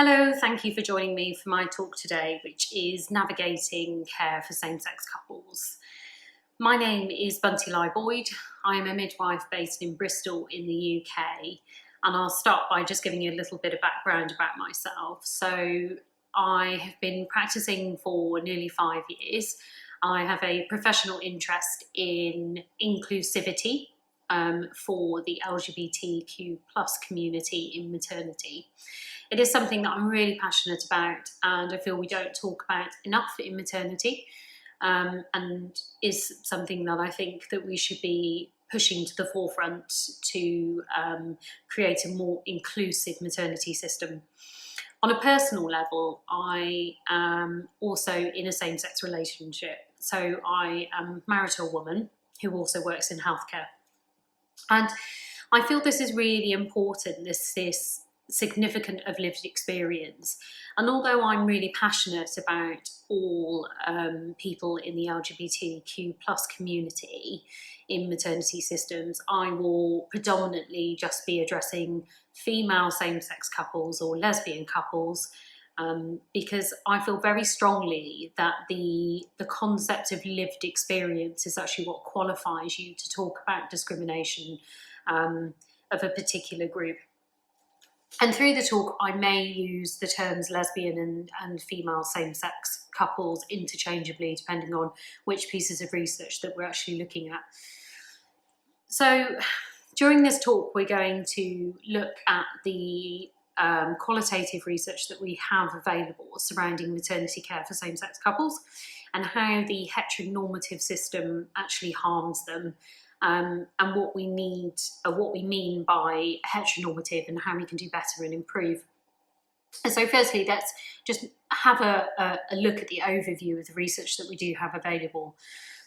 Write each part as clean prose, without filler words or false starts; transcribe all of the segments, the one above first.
Hello, thank you for joining me for my talk today, which is navigating care for same-sex couples. My name is Bunty Lai-Boyd. I am a midwife based in Bristol in the UK, and I'll start by just giving you a little bit of background about myself. So I have been practicing for nearly 5 years. I have a professional interest in inclusivity for the LGBTQ plus community in maternity. It is something that I'm really passionate about, and I feel we don't talk about enough in maternity, and is something that I think that we should be pushing to the forefront to create a more inclusive maternity system. On a personal level, I am also in a same-sex relationship. So I am married to a woman who also works in healthcare. And I feel this is really important, this significant of lived experience. And although I'm really passionate about all people in the LGBTQ plus community in maternity systems, I will predominantly just be addressing female same-sex couples or lesbian couples, because I feel very strongly that the concept of lived experience is actually what qualifies you to talk about discrimination of a particular group. And through the talk, I may use the terms lesbian and female same-sex couples interchangeably, depending on which pieces of research that we're actually looking at. So during this talk, we're going to look at the qualitative research that we have available surrounding maternity care for same-sex couples and how the heteronormative system actually harms them, and what we mean by heteronormative and how we can do better and improve. And so firstly, let's just have a look at the overview of the research that we do have available.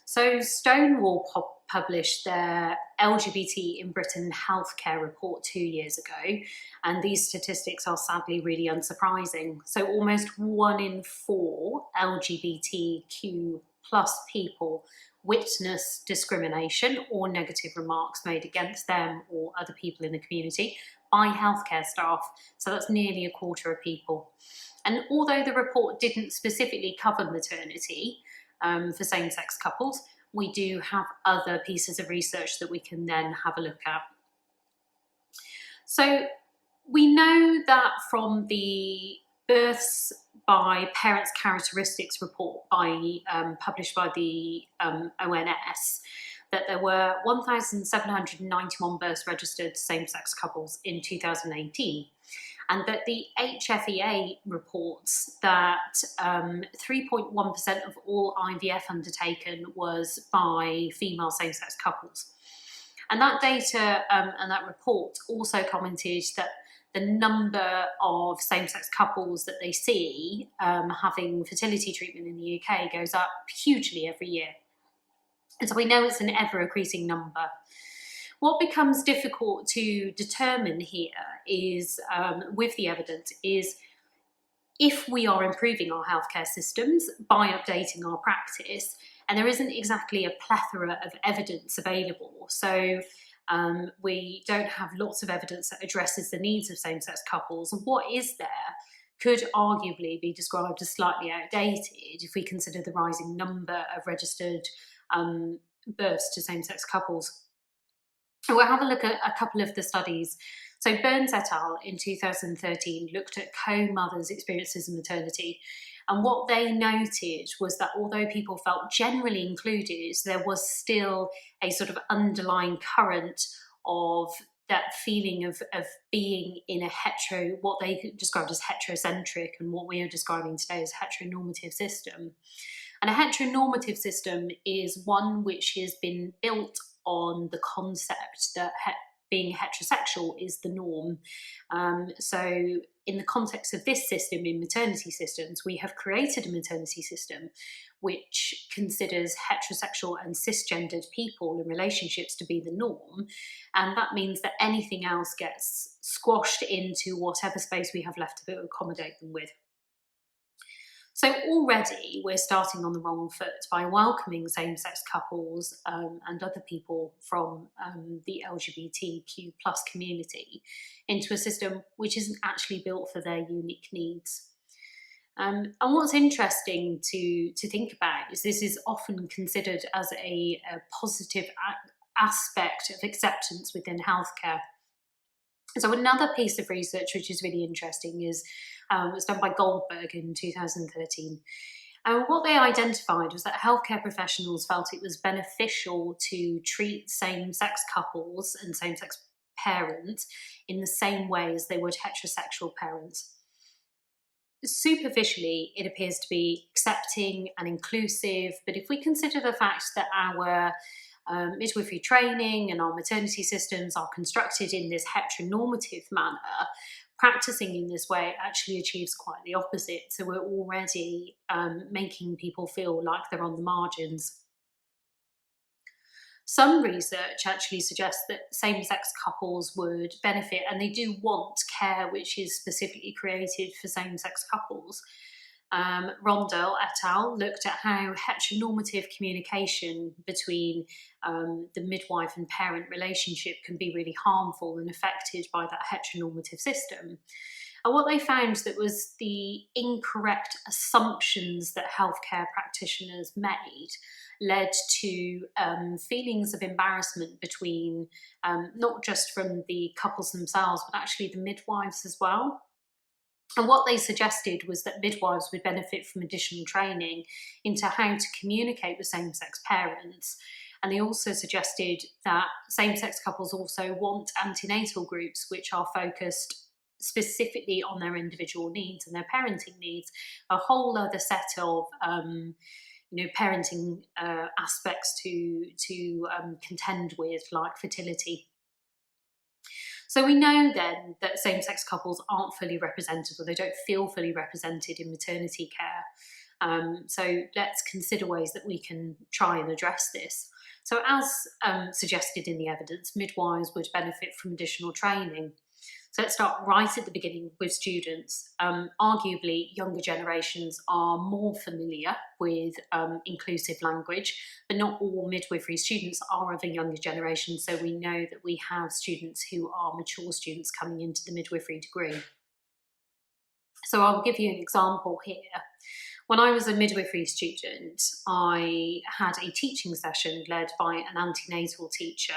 So Stonewall published their LGBT in Britain healthcare report 2 years ago, and these statistics are sadly really unsurprising. So almost 1 in 4 LGBTQ plus people witness discrimination or negative remarks made against them or other people in the community by healthcare staff. So that's nearly 1/4 of people. And although the report didn't specifically cover maternity for same-sex couples, we do have other pieces of research that we can then have a look at. So we know that from the Births by Parents Characteristics report published by the ONS, that there were 1,791 births registered same-sex couples in 2018, and that the HFEA reports that 3.1% of all IVF undertaken was by female same-sex couples. And that data and that report also commented that the number of same-sex couples that they see having fertility treatment in the UK goes up hugely every year. And so we know it's an ever-increasing number. What becomes difficult to determine here is, with the evidence, is if we are improving our healthcare systems by updating our practice, and there isn't exactly a plethora of evidence available. So we don't have lots of evidence that addresses the needs of same-sex couples. What is there could arguably be described as slightly outdated if we consider the rising number of registered births to same-sex couples. And we'll have a look at a couple of the studies. So Burns et al. In 2013 looked at co-mothers' experiences in maternity. And what they noted was that although people felt generally included, there was still a sort of underlying current of that feeling of being in a what they described as heterocentric, and what we are describing today as heteronormative system. And a heteronormative system is one which has been built on the concept that being heterosexual is the norm. So in the context of this system, in maternity systems, we have created a maternity system which considers heterosexual and cisgendered people in relationships to be the norm. And that means that anything else gets squashed into whatever space we have left to accommodate them with. So already we're starting on the wrong foot by welcoming same-sex couples and other people from the LGBTQ plus community into a system which isn't actually built for their unique needs. And what's interesting to think about is this is often considered as a positive aspect of acceptance within healthcare. So another piece of research which is really interesting is was done by Goldberg in 2013. And what they identified was that healthcare professionals felt it was beneficial to treat same-sex couples and same-sex parents in the same way as they would heterosexual parents. Superficially, it appears to be accepting and inclusive, but if we consider the fact that our midwifery training and our maternity systems are constructed in this heteronormative manner, practicing in this way actually achieves quite the opposite. So we're already making people feel like they're on the margins. Some research actually suggests that same-sex couples would benefit, and they do want care which is specifically created for same-sex couples. Rondell et al. Looked at how heteronormative communication between the midwife and parent relationship can be really harmful and affected by that heteronormative system. And what they found that was the incorrect assumptions that healthcare practitioners made led to feelings of embarrassment between not just from the couples themselves, but actually the midwives as well. And what they suggested was that midwives would benefit from additional training into how to communicate with same-sex parents. And they also suggested that same-sex couples also want antenatal groups which are focused specifically on their individual needs and their parenting needs, a whole other set of parenting aspects to contend with, like fertility. So we know then that same-sex couples aren't fully represented, or they don't feel fully represented in maternity care. So let's consider ways that we can try and address this. So as suggested in the evidence, midwives would benefit from additional training. So let's start right at the beginning with students. Arguably, younger generations are more familiar with inclusive language, but not all midwifery students are of a younger generation. So we know that we have students who are mature students coming into the midwifery degree. So I'll give you an example here. When I was a midwifery student, I had a teaching session led by an antenatal teacher,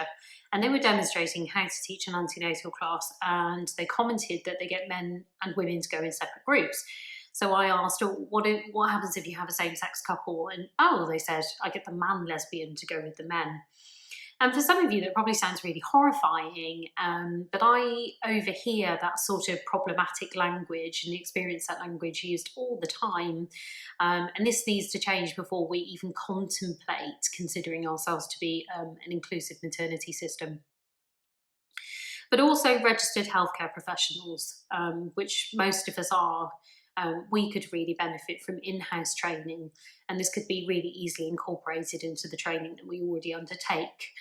and they were demonstrating how to teach an antenatal class, and they commented that they get men and women to go in separate groups. So I asked, what happens if you have a same-sex couple? And they said, I get the man lesbian to go with the men. And for some of you, that probably sounds really horrifying, but I overhear that sort of problematic language and experience that language used all the time. And this needs to change before we even contemplate considering ourselves to be an inclusive maternity system. But also registered healthcare professionals, which most of us are. We could really benefit from in-house training, and this could be really easily incorporated into the training that we already undertake.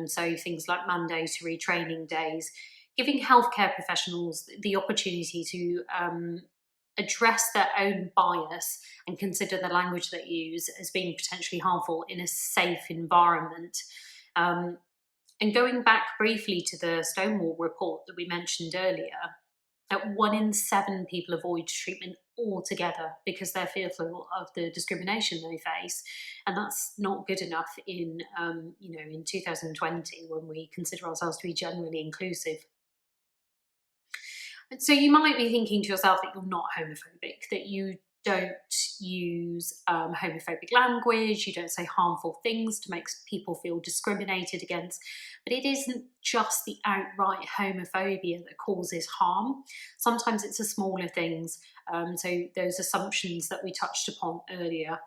So things like mandatory training days, giving healthcare professionals the opportunity to address their own bias and consider the language they use as being potentially harmful in a safe environment. And going back briefly to the Stonewall report that we mentioned earlier, that 1 in 7 people avoid treatment altogether because they're fearful of the discrimination they face, and that's not good enough in 2020 when we consider ourselves to be generally inclusive. And so you might be thinking to yourself that you're not homophobic, that you don't use homophobic language, you don't say harmful things to make people feel discriminated against. But it isn't just the outright homophobia that causes harm. Sometimes it's the smaller things, so those assumptions that we touched upon earlier.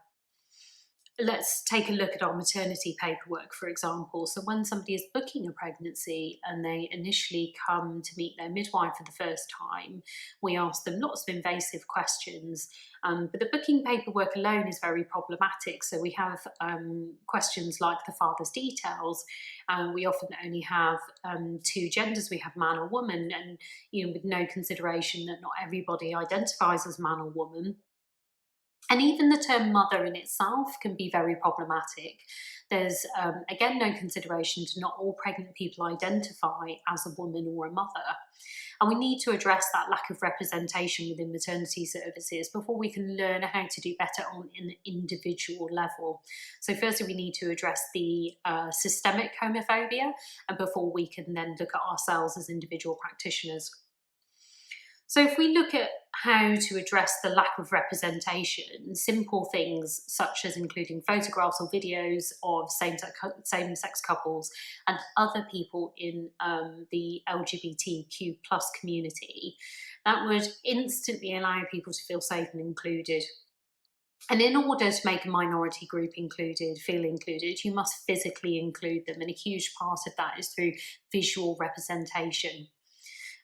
Let's take a look at our maternity paperwork, for example. So when somebody is booking a pregnancy and they initially come to meet their midwife for the first time, we ask them lots of invasive questions, but the booking paperwork alone is very problematic. So we have questions like the father's details. We often only have 2 genders. We have man or woman, and with no consideration that not everybody identifies as man or woman. And even the term mother in itself can be very problematic. There's, again, no consideration to not all pregnant people identify as a woman or a mother. And we need to address that lack of representation within maternity services before we can learn how to do better on an individual level. So firstly, we need to address the systemic homophobia, and before we can then look at ourselves as individual practitioners. So if we look at how to address the lack of representation, simple things such as including photographs or videos of same-sex couples and other people in the LGBTQ plus community, that would instantly allow people to feel safe and included. And in order to make a minority group feel included, you must physically include them. And a huge part of that is through visual representation.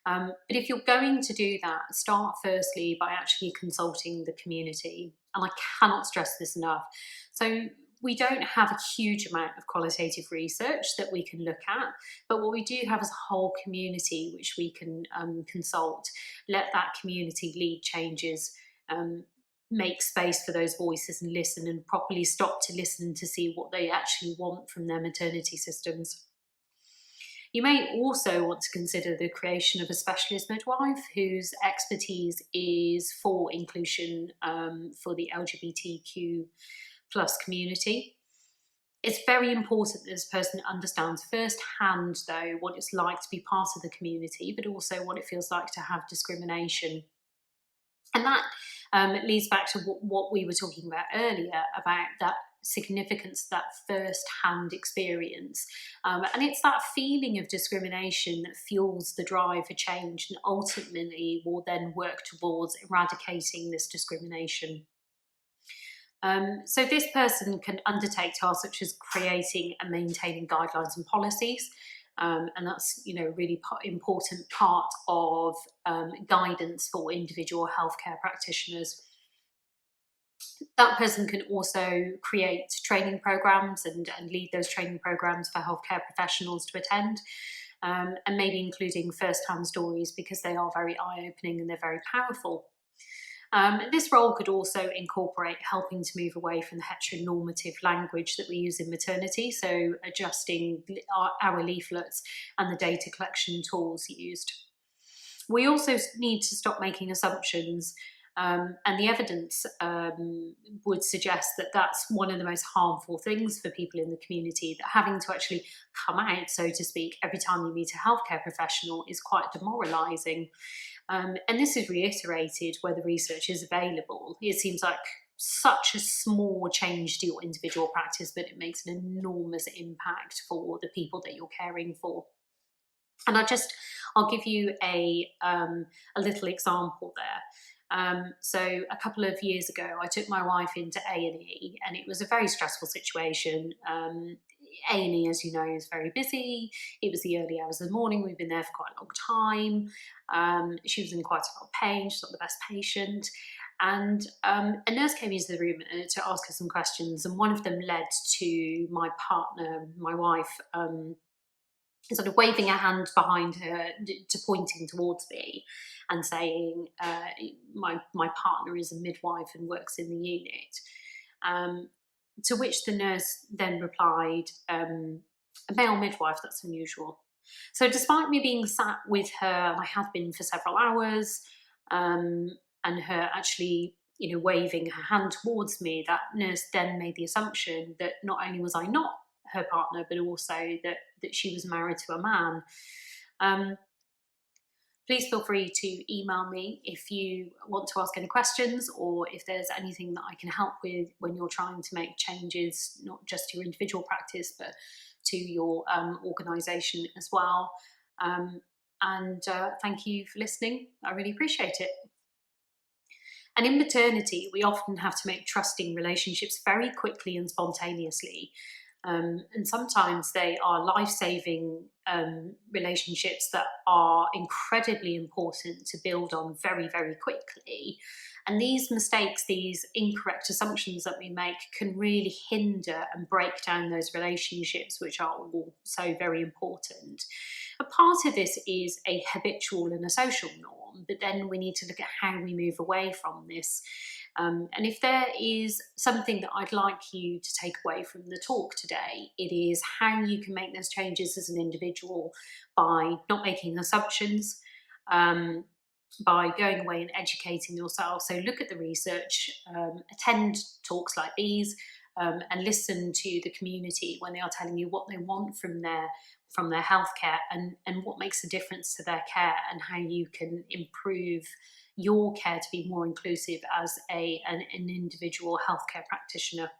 But if you're going to do that, start firstly by actually consulting the community. And I cannot stress this enough. So we don't have a huge amount of qualitative research that we can look at, but what we do have is a whole community which we can consult, let that community lead changes, make space for those voices and listen, and properly stop to listen to see what they actually want from their maternity systems. You may also want to consider the creation of a specialist midwife whose expertise is for inclusion for the LGBTQ plus community. It's very important that this person understands firsthand, though, what it's like to be part of the community, but also what it feels like to have discrimination. And that leads back to what we were talking about earlier about that significance, that first-hand experience. And it's that feeling of discrimination that fuels the drive for change and ultimately will then work towards eradicating this discrimination. So this person can undertake tasks such as creating and maintaining guidelines and policies. And that's, a really important part of guidance for individual healthcare practitioners. That person can also create training programs and lead those training programs for healthcare professionals to attend, and maybe including first-hand stories because they are very eye-opening and they're very powerful. This role could also incorporate helping to move away from the heteronormative language that we use in maternity, so adjusting our leaflets and the data collection tools used. We also need to stop making assumptions, and the evidence would suggest that that's one of the most harmful things for people in the community, that having to actually come out, so to speak, every time you meet a healthcare professional is quite demoralising. And this is reiterated where the research is available. It seems like such a small change to your individual practice, but it makes an enormous impact for the people that you're caring for. And I'll give you a little example there. So a couple of years ago, I took my wife into A&E, and it was a very stressful situation. A&E, as you know, is very busy. It was the early hours of the morning. We've been there for quite a long time. She was in quite a lot of pain. She's not the best patient. And a nurse came into the room to ask her some questions, and one of them led to my partner, my wife, sort of waving her hand behind her to pointing towards me and saying, my partner is a midwife and works in the unit. To which the nurse then replied, a male midwife, that's unusual. So despite me being sat with her, and I had been for several hours, and her actually, waving her hand towards me, that nurse then made the assumption that not only was I not her partner, but also that she was married to a man. Please feel free to email me if you want to ask any questions, or if there's anything that I can help with when you're trying to make changes, not just to your individual practice, but to your organisation as well. And thank you for listening. I really appreciate it. And in maternity, we often have to make trusting relationships very quickly and spontaneously. And sometimes they are life-saving relationships that are incredibly important to build on very, very quickly. And these mistakes, these incorrect assumptions that we make can really hinder and break down those relationships, which are all so very important. A part of this is a habitual and a social norm, but then we need to look at how we move away from this. And if there is something that I'd like you to take away from the talk today, it is how you can make those changes as an individual by not making assumptions, um, by going away and educating yourself. So look at the research, attend talks like these, and listen to the community when they are telling you what they want from their healthcare, and what makes a difference to their care, and how you can improve your care to be more inclusive as an individual healthcare practitioner.